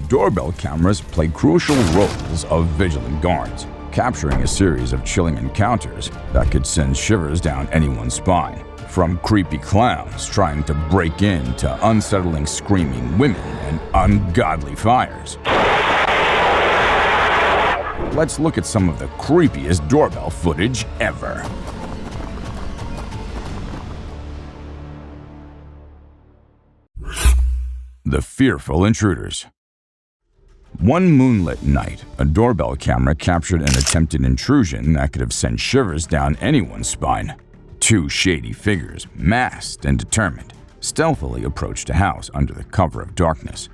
Doorbell cameras play crucial roles of vigilant guards, capturing a series of chilling encounters that could send shivers down anyone's spine. From creepy clowns trying to break in to unsettling screaming women and ungodly fires. Let's look at some of the creepiest doorbell footage ever. The fearful intruders. One moonlit night, a doorbell camera captured an attempted intrusion that could have sent shivers down anyone's spine. Two shady figures, masked and determined, stealthily approached a house under the cover of darkness.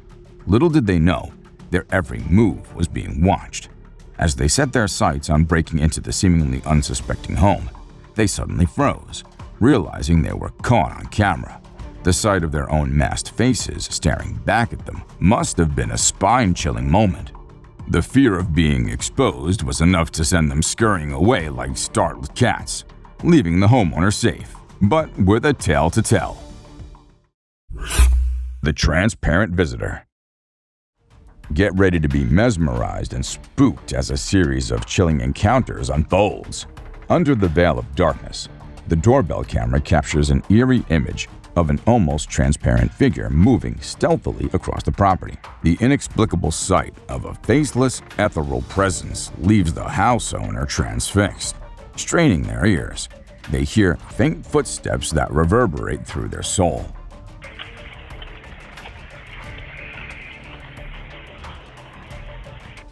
Little did they know, their every move was being watched. As they set their sights on breaking into the seemingly unsuspecting home, they suddenly froze, realizing they were caught on camera. The sight of their own masked faces staring back at them must have been a spine-chilling moment. The fear of being exposed was enough to send them scurrying away like startled cats, leaving the homeowner safe, but with a tale to tell. The transparent visitor. Get ready to be mesmerized and spooked as a series of chilling encounters unfolds. Under the veil of darkness, the doorbell camera captures an eerie image of an almost transparent figure moving stealthily across the property. The inexplicable sight of a faceless, ethereal presence leaves the house owner transfixed. Straining their ears, they hear faint footsteps that reverberate through their soul.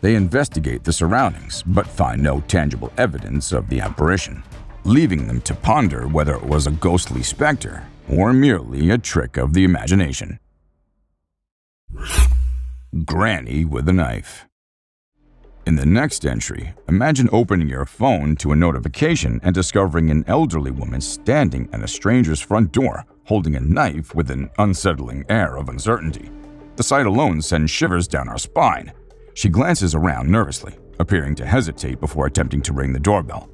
They investigate the surroundings, but find no tangible evidence of the apparition, leaving them to ponder whether it was a ghostly specter or merely a trick of the imagination. Granny with a knife. In the next entry, imagine opening your phone to a notification and discovering an elderly woman standing at a stranger's front door holding a knife with an unsettling air of uncertainty. The sight alone sends shivers down our spine. She glances around nervously, appearing to hesitate before attempting to ring the doorbell.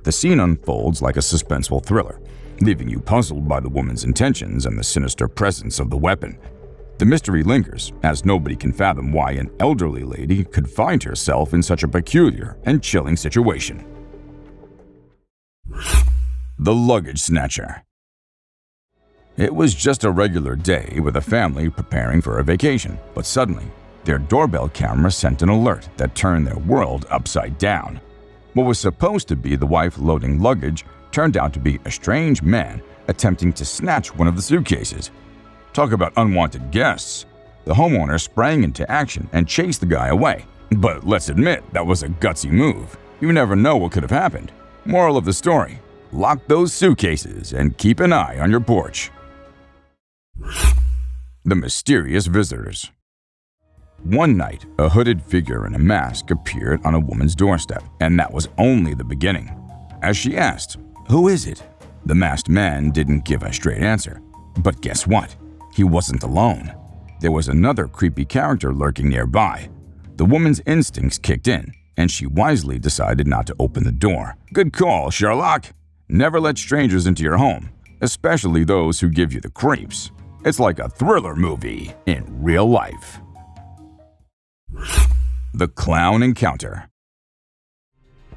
The scene unfolds like a suspenseful thriller, leaving you puzzled by the woman's intentions and the sinister presence of the weapon. The mystery lingers, as nobody can fathom why an elderly lady could find herself in such a peculiar and chilling situation. The luggage snatcher. It was just a regular day with a family preparing for a vacation, but suddenly, their doorbell camera sent an alert that turned their world upside down. What was supposed to be the wife loading luggage turned out to be a strange man attempting to snatch one of the suitcases. Talk about unwanted guests. The homeowner sprang into action and chased the guy away. But let's admit, that was a gutsy move. You never know what could have happened. Moral of the story, lock those suitcases and keep an eye on your porch. The mysterious visitors. One night, a hooded figure in a mask appeared on a woman's doorstep, and that was only the beginning. As she asked, "Who is it?" the masked man didn't give a straight answer. But guess what? He wasn't alone. There was another creepy character lurking nearby. The woman's instincts kicked in, and she wisely decided not to open the door. Good call, Sherlock. Never let strangers into your home, especially those who give you the creeps. It's like a thriller movie in real life. The clown encounter.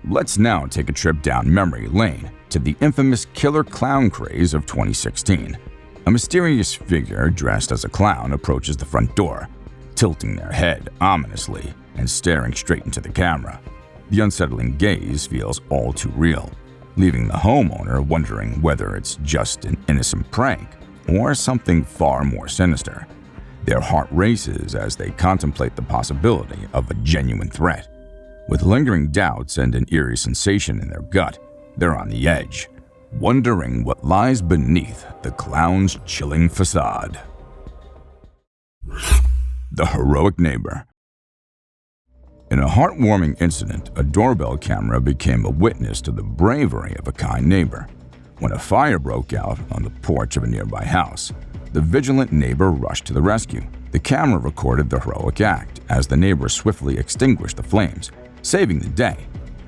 Let's now take a trip down memory lane to the infamous killer clown craze of 2016. A mysterious figure dressed as a clown approaches the front door, tilting their head ominously and staring straight into the camera. The unsettling gaze feels all too real, leaving the homeowner wondering whether it's just an innocent prank or something far more sinister. Their heart races as they contemplate the possibility of a genuine threat. With lingering doubts and an eerie sensation in their gut, they're on the edge, wondering what lies beneath the clown's chilling facade. The heroic neighbor. In a heartwarming incident, a doorbell camera became a witness to the bravery of a kind neighbor. When a fire broke out on the porch of a nearby house, the vigilant neighbor rushed to the rescue. The camera recorded the heroic act as the neighbor swiftly extinguished the flames, saving the day.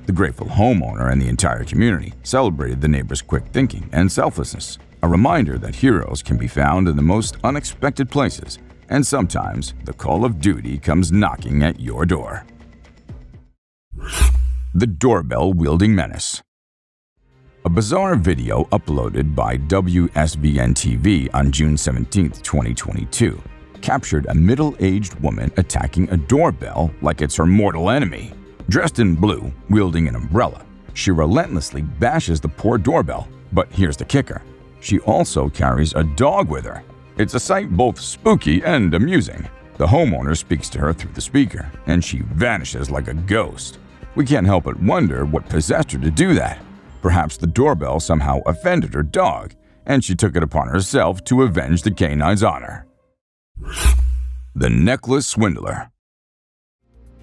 The grateful homeowner and the entire community celebrated the neighbor's quick thinking and selflessness, a reminder that heroes can be found in the most unexpected places And sometimes the call of duty comes knocking at your door. The doorbell-wielding menace. A bizarre video uploaded by WSVN-TV on June 17, 2022, captured a middle-aged woman attacking a doorbell like it's her mortal enemy. Dressed in blue, wielding an umbrella, she relentlessly bashes the poor doorbell. But here's the kicker. She also carries a dog with her. It's a sight both spooky and amusing. The homeowner speaks to her through the speaker, and she vanishes like a ghost. We can't help but wonder what possessed her to do that. Perhaps the doorbell somehow offended her dog, and she took it upon herself to avenge the canine's honor. The necklace swindler.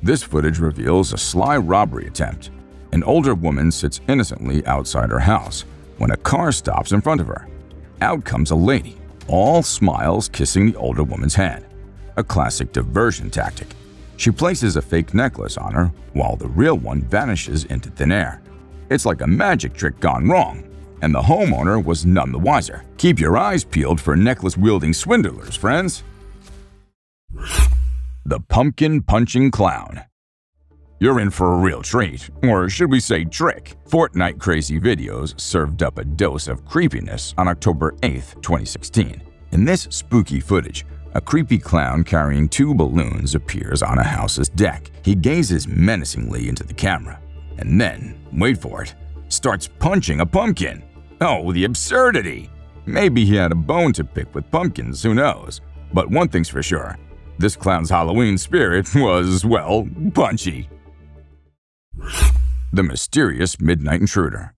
This footage reveals a sly robbery attempt. An older woman sits innocently outside her house when a car stops in front of her. Out comes a lady, all smiles, kissing the older woman's hand. A classic diversion tactic. She places a fake necklace on her while the real one vanishes into thin air. It's like a magic trick gone wrong, and the homeowner was none the wiser. Keep your eyes peeled for necklace-wielding swindlers, friends. The pumpkin-punching clown. You're in for a real treat, or should we say trick. Fortnite Crazy Videos served up a dose of creepiness on October 8, 2016. In this spooky footage, a creepy clown carrying 2 balloons appears on a house's deck. He gazes menacingly into the camera, and then, wait for it, starts punching a pumpkin. Oh, the absurdity! Maybe he had a bone to pick with pumpkins, who knows? But one thing's for sure, this clown's Halloween spirit was, well, punchy. The mysterious midnight intruder.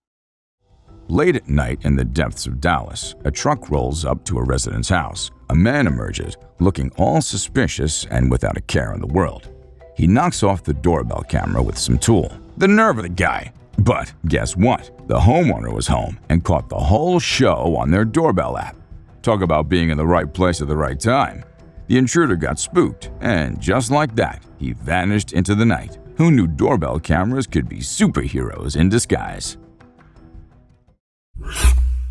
Late at night in the depths of Dallas, a truck rolls up to a resident's house. A man emerges, looking all suspicious and without a care in the world. He knocks off the doorbell camera with some tool. The nerve of the guy! But guess what? The homeowner was home and caught the whole show on their doorbell app. Talk about being in the right place at the right time. The intruder got spooked, and just like that, he vanished into the night. Who knew doorbell cameras could be superheroes in disguise?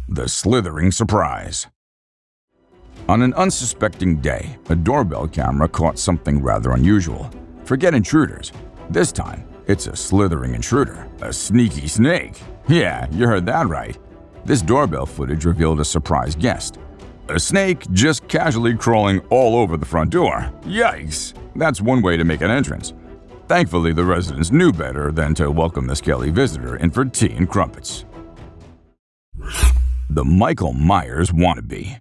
The slithering surprise. On an unsuspecting day, a doorbell camera caught something rather unusual. Forget intruders. This time, it's a slithering intruder, a sneaky snake. Yeah, you heard that right. This doorbell footage revealed a surprise guest. A snake just casually crawling all over the front door. Yikes! That's one way to make an entrance. Thankfully, the residents knew better than to welcome the scaly visitor in for tea and crumpets. The Michael Myers wannabe.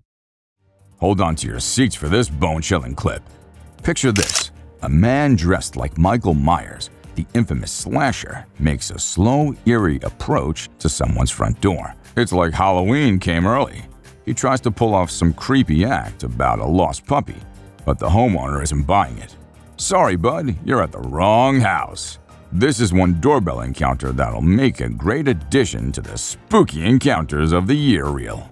Hold on to your seats for this bone-chilling clip. Picture this. A man dressed like Michael Myers, the infamous slasher, makes a slow, eerie approach to someone's front door. It's like Halloween came early. He tries to pull off some creepy act about a lost puppy, but the homeowner isn't buying it. Sorry, bud, you're at the wrong house. This is one doorbell encounter that'll make a great addition to the spooky encounters of the year reel.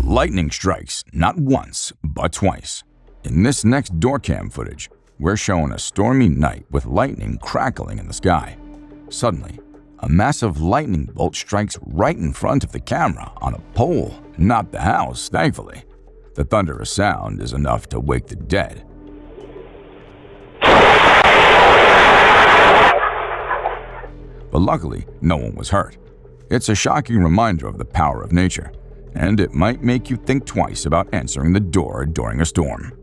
Lightning strikes not once, but twice. In this next doorcam footage, we're shown a stormy night with lightning crackling in the sky. Suddenly, a massive lightning bolt strikes right in front of the camera on a pole, not the house, thankfully. The thunderous sound is enough to wake the dead. But luckily, no one was hurt. It's a shocking reminder of the power of nature, and it might make you think twice about answering the door during a storm.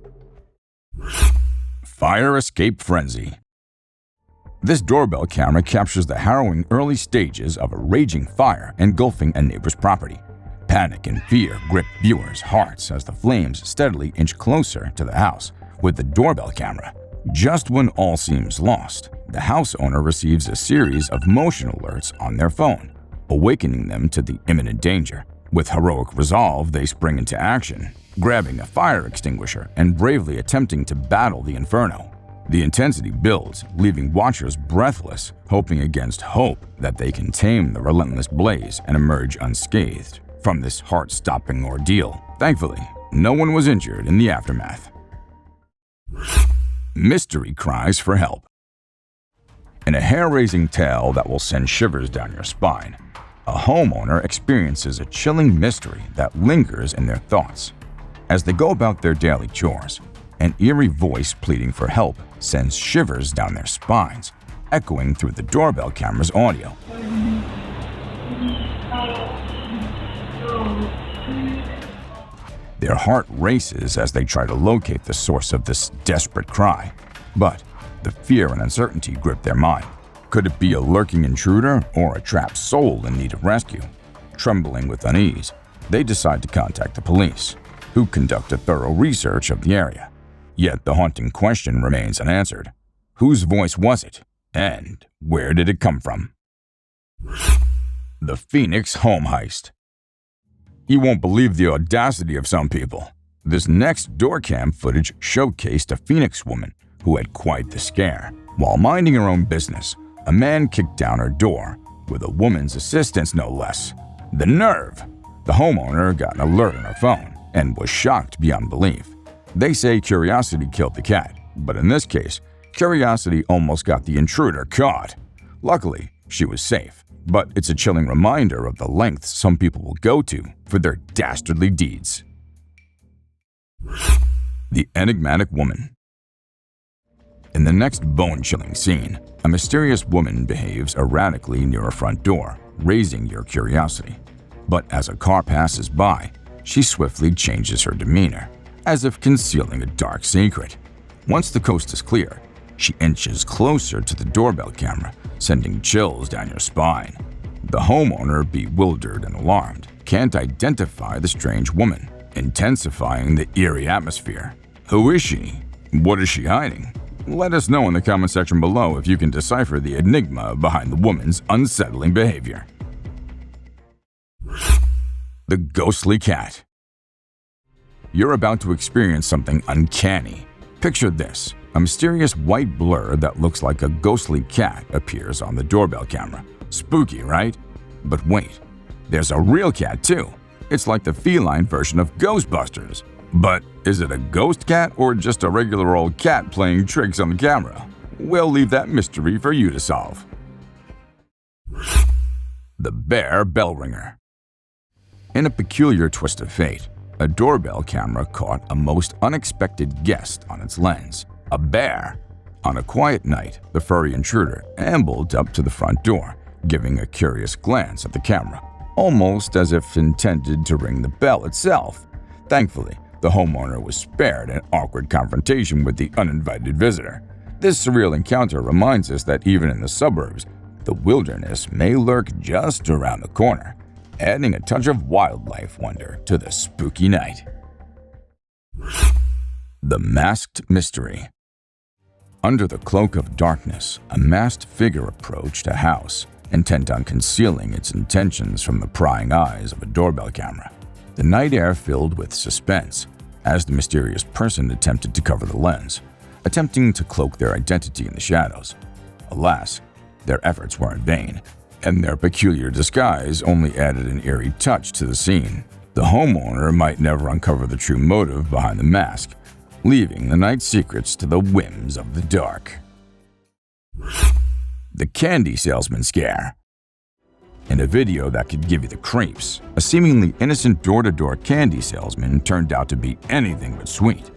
Fire escape frenzy. This doorbell camera captures the harrowing early stages of a raging fire engulfing a neighbor's property. Panic and fear grip viewers' hearts as the flames steadily inch closer to the house with the doorbell camera. Just when all seems lost, the house owner receives a series of motion alerts on their phone, awakening them to the imminent danger. With heroic resolve, they spring into action, grabbing a fire extinguisher and bravely attempting to battle the inferno. The intensity builds, leaving watchers breathless, hoping against hope that they can tame the relentless blaze and emerge unscathed from this heart-stopping ordeal. Thankfully, no one was injured in the aftermath. Mystery cries for help. In a hair-raising tale that will send shivers down your spine, a homeowner experiences a chilling mystery that lingers in their thoughts. As they go about their daily chores, an eerie voice pleading for help sends shivers down their spines, echoing through the doorbell camera's audio. Their heart races as they try to locate the source of this desperate cry, but the fear and uncertainty grip their mind. Could it be a lurking intruder or a trapped soul in need of rescue? Trembling with unease, they decide to contact the police, who conduct a thorough research of the area. Yet the haunting question remains unanswered. Whose voice was it, and where did it come from? The Phoenix Home Heist. You won't believe the audacity of some people. This next door cam footage showcased a Phoenix woman who had quite the scare. While minding her own business, a man kicked down her door, with a woman's assistance no less. The nerve! The homeowner got an alert on her phone and was shocked beyond belief. They say curiosity killed the cat, but in this case, curiosity almost got the intruder caught. Luckily, she was safe, but it's a chilling reminder of the lengths some people will go to for their dastardly deeds. The Enigmatic Woman. In the next bone-chilling scene, a mysterious woman behaves erratically near a front door, raising your curiosity. But as a car passes by, she swiftly changes her demeanor, as if concealing a dark secret. Once the coast is clear, she inches closer to the doorbell camera, sending chills down your spine. The homeowner, bewildered and alarmed, can't identify the strange woman, intensifying the eerie atmosphere. Who is she? What is she hiding? Let us know in the comment section below if you can decipher the enigma behind the woman's unsettling behavior. The Ghostly Cat. You're about to experience something uncanny. Picture this. A mysterious white blur that looks like a ghostly cat appears on the doorbell camera. Spooky, right? But wait, there's a real cat too. It's like the feline version of Ghostbusters. But is it a ghost cat or just a regular old cat playing tricks on the camera? We'll leave that mystery for you to solve. The Bear Bell Ringer. In a peculiar twist of fate, a doorbell camera caught a most unexpected guest on its lens. A bear. On a quiet night, the furry intruder ambled up to the front door, giving a curious glance at the camera, almost as if intended to ring the bell itself. Thankfully, the homeowner was spared an awkward confrontation with the uninvited visitor. This surreal encounter reminds us that even in the suburbs, the wilderness may lurk just around the corner, adding a touch of wildlife wonder to the spooky night. The Masked Mystery. Under the cloak of darkness, a masked figure approached a house, intent on concealing its intentions from the prying eyes of a doorbell camera. The night air filled with suspense as the mysterious person attempted to cover the lens, attempting to cloak their identity in the shadows. Alas, their efforts were in vain, and their peculiar disguise only added an eerie touch to the scene. The homeowner might never uncover the true motive behind the mask, leaving the night's secrets to the whims of the dark. The Candy Salesman Scare. In a video that could give you the creeps, a seemingly innocent door-to-door candy salesman turned out to be anything but sweet.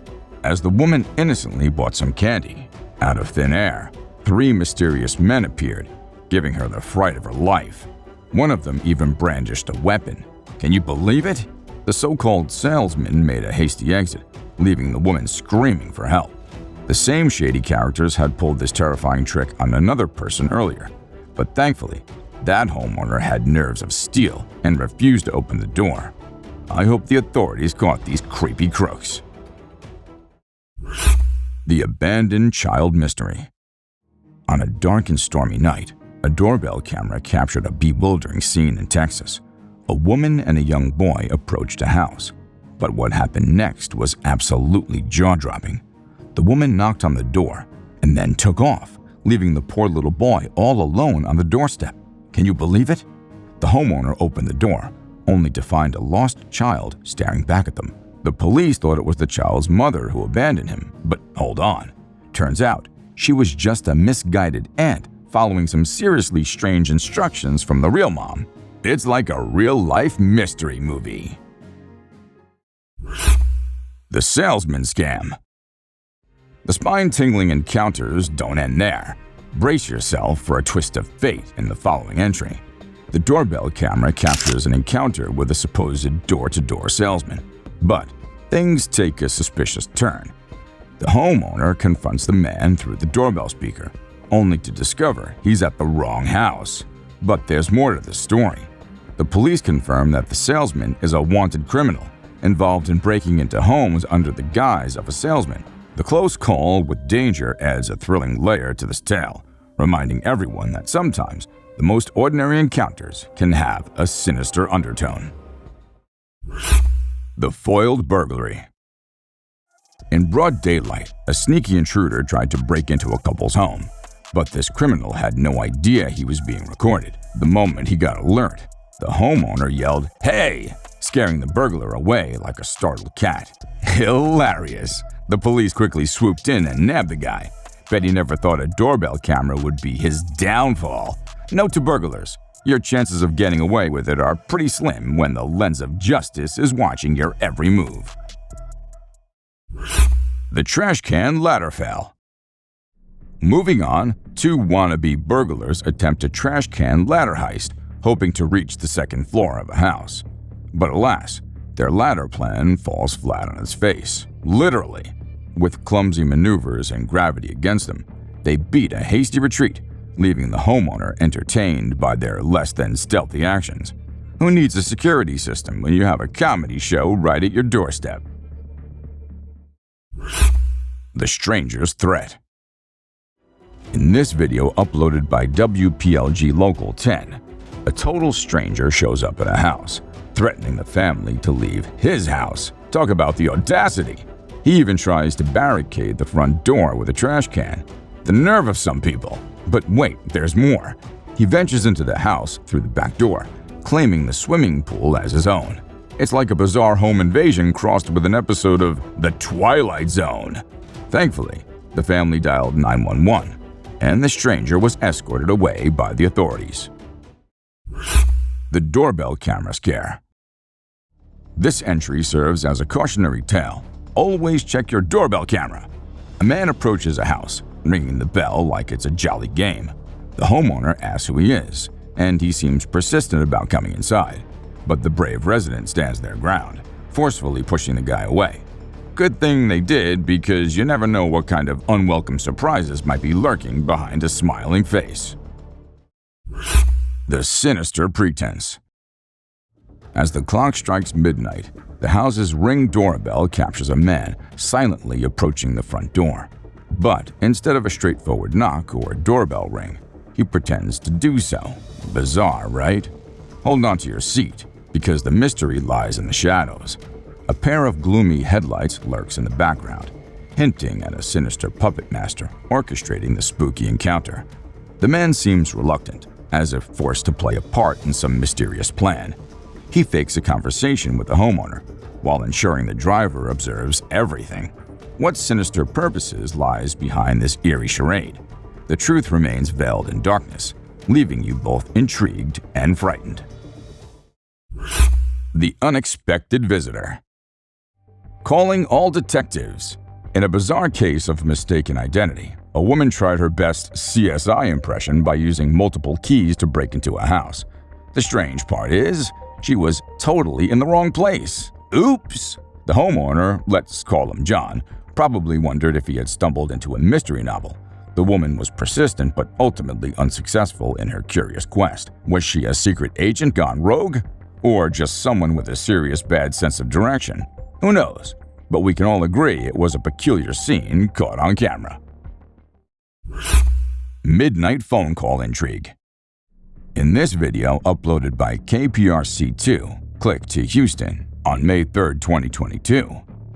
As the woman innocently bought some candy, out of thin air, 3 mysterious men appeared, giving her the fright of her life. One of them even brandished a weapon. Can you believe it? The so-called salesman made a hasty exit, leaving the woman screaming for help. The same shady characters had pulled this terrifying trick on another person earlier, but thankfully, that homeowner had nerves of steel and refused to open the door. I hope the authorities caught these creepy crooks. The Abandoned Child Mystery. On a dark and stormy night, a doorbell camera captured a bewildering scene in Texas. A woman and a young boy approached a house, but what happened next was absolutely jaw-dropping. The woman knocked on the door and then took off, leaving the poor little boy all alone on the doorstep. Can you believe it? The homeowner opened the door, only to find a lost child staring back at them. The police thought it was the child's mother who abandoned him, but hold on. Turns out, she was just a misguided aunt following some seriously strange instructions from the real mom. It's like a real-life mystery movie. The salesman scam. The spine-tingling encounters don't end there. Brace yourself for a twist of fate in the following entry. The doorbell camera captures an encounter with a supposed door-to-door salesman. But things take a suspicious turn. The homeowner confronts the man through the doorbell speaker, only to discover he's at the wrong house. But there's more to the story. The police confirm that the salesman is a wanted criminal, involved in breaking into homes under the guise of a salesman. The close call with danger adds a thrilling layer to this tale, reminding everyone that sometimes the most ordinary encounters can have a sinister undertone. The foiled burglary. In broad daylight, a sneaky intruder tried to break into a couple's home, but this criminal had no idea he was being recorded. The moment he got alert, the homeowner yelled, "Hey!" scaring the burglar away like a startled cat. Hilarious! The police quickly swooped in and nabbed the guy. Bet he never thought a doorbell camera would be his downfall. Note to burglars, your chances of getting away with it are pretty slim when the lens of justice is watching your every move. The trash can ladder fell. Moving on, two wannabe burglars attempt a trash can ladder heist, hoping to reach the second floor of a house. But alas, their ladder plan falls flat on its face, literally. With clumsy maneuvers and gravity against them, they beat a hasty retreat, leaving the homeowner entertained by their less than stealthy actions. Who needs a security system when you have a comedy show right at your doorstep? The stranger's threat. In this video uploaded by WPLG Local 10, a total stranger shows up at a house, threatening the family to leave his house. Talk about the audacity! He even tries to barricade the front door with a trash can. The nerve of some people. But wait, there's more. He ventures into the house through the back door, claiming the swimming pool as his own. It's like a bizarre home invasion crossed with an episode of The Twilight Zone. Thankfully, the family dialed 911, and the stranger was escorted away by the authorities. The doorbell camera scare. This entry serves as a cautionary tale. Always check your doorbell camera. A man approaches a house, ringing the bell like it's a jolly game. The homeowner asks who he is, and he seems persistent about coming inside. But the brave resident stands their ground, forcefully pushing the guy away. Good thing they did, because you never know what kind of unwelcome surprises might be lurking behind a smiling face. The sinister pretense. As the clock strikes midnight, the house's Ring doorbell captures a man silently approaching the front door. But instead of a straightforward knock or doorbell ring, he pretends to do so. Bizarre, right? Hold on to your seat, because the mystery lies in the shadows. A pair of gloomy headlights lurks in the background, hinting at a sinister puppet master orchestrating the spooky encounter. The man seems reluctant, as if forced to play a part in some mysterious plan. He fakes a conversation with the homeowner, while ensuring the driver observes everything. What sinister purposes lies behind this eerie charade? The truth remains veiled in darkness, leaving you both intrigued and frightened. The unexpected visitor. Calling all detectives. In a bizarre case of mistaken identity, a woman tried her best CSI impression by using multiple keys to break into a house. The strange part is, she was totally in the wrong place. Oops! The homeowner, let's call him John, probably wondered if he had stumbled into a mystery novel. The woman was persistent but ultimately unsuccessful in her curious quest. Was she a secret agent gone rogue? Or just someone with a serious bad sense of direction? Who knows? But we can all agree it was a peculiar scene caught on camera. Midnight phone call intrigue. In this video uploaded by KPRC2, click to Houston, on May 3, 2022,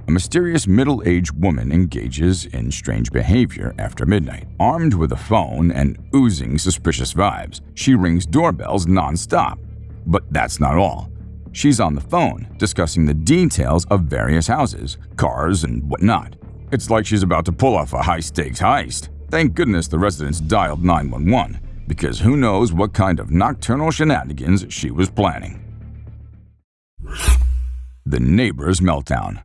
a mysterious middle-aged woman engages in strange behavior after midnight. Armed with a phone and oozing suspicious vibes, she rings doorbells non-stop. But that's not all. She's on the phone discussing the details of various houses, cars, and whatnot. It's like she's about to pull off a high-stakes heist. Thank goodness the residents dialed 911, because who knows what kind of nocturnal shenanigans she was planning. The neighbor's meltdown.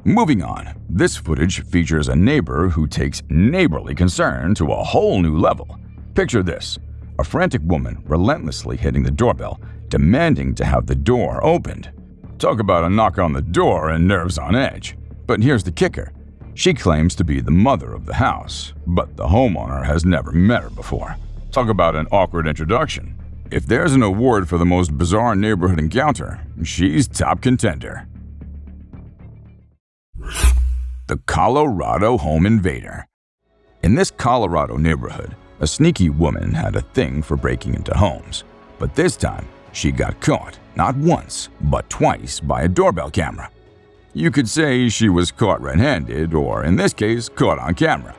Moving on, this footage features a neighbor who takes neighborly concern to a whole new level. Picture this: a frantic woman relentlessly hitting the doorbell, demanding to have the door opened. Talk about a knock on the door and nerves on edge. But here's the kicker. She claims to be the mother of the house, but the homeowner has never met her before. Talk about an awkward introduction. If there's an award for the most bizarre neighborhood encounter, she's top contender. The Colorado Home Invader. In this Colorado neighborhood, a sneaky woman had a thing for breaking into homes. But this time, she got caught, not once, but twice by a doorbell camera. You could say she was caught red-handed, or in this case, caught on camera.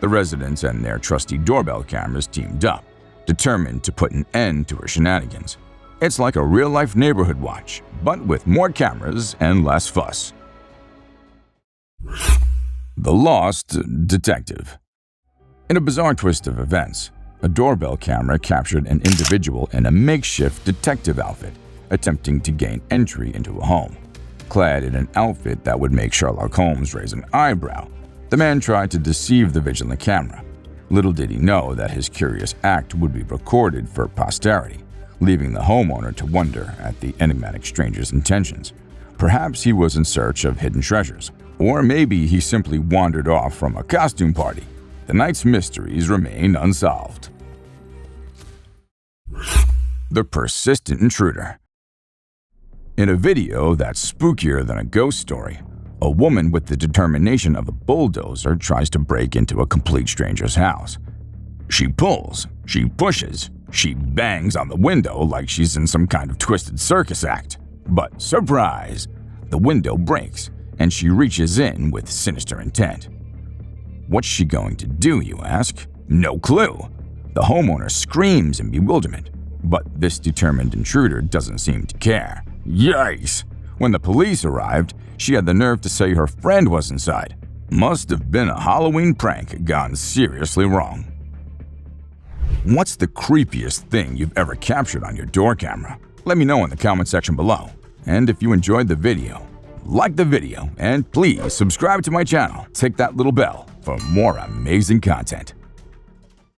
The residents and their trusty doorbell cameras teamed up, determined to put an end to her shenanigans. It's like a real-life neighborhood watch, but with more cameras and less fuss. The Lost Detective. In a bizarre twist of events, a doorbell camera captured an individual in a makeshift detective outfit attempting to gain entry into a home. Clad in an outfit that would make Sherlock Holmes raise an eyebrow, the man tried to deceive the vigilant camera. Little did he know that his curious act would be recorded for posterity, leaving the homeowner to wonder at the enigmatic stranger's intentions. Perhaps he was in search of hidden treasures, or maybe he simply wandered off from a costume party. The night's mysteries remain unsolved. The Persistent Intruder. In a video that's spookier than a ghost story, a woman with the determination of a bulldozer tries to break into a complete stranger's house. She pulls, she pushes, she bangs on the window like she's in some kind of twisted circus act. But surprise! The window breaks, and she reaches in with sinister intent. What's she going to do, you ask? No clue. The homeowner screams in bewilderment, but this determined intruder doesn't seem to care. Yikes! When the police arrived, she had the nerve to say her friend was inside. Must have been a Halloween prank gone seriously wrong. What's the creepiest thing you've ever captured on your door camera? Let me know in the comment section below. And if you enjoyed the video, like the video and please subscribe to my channel. Tick that little bell for more amazing content.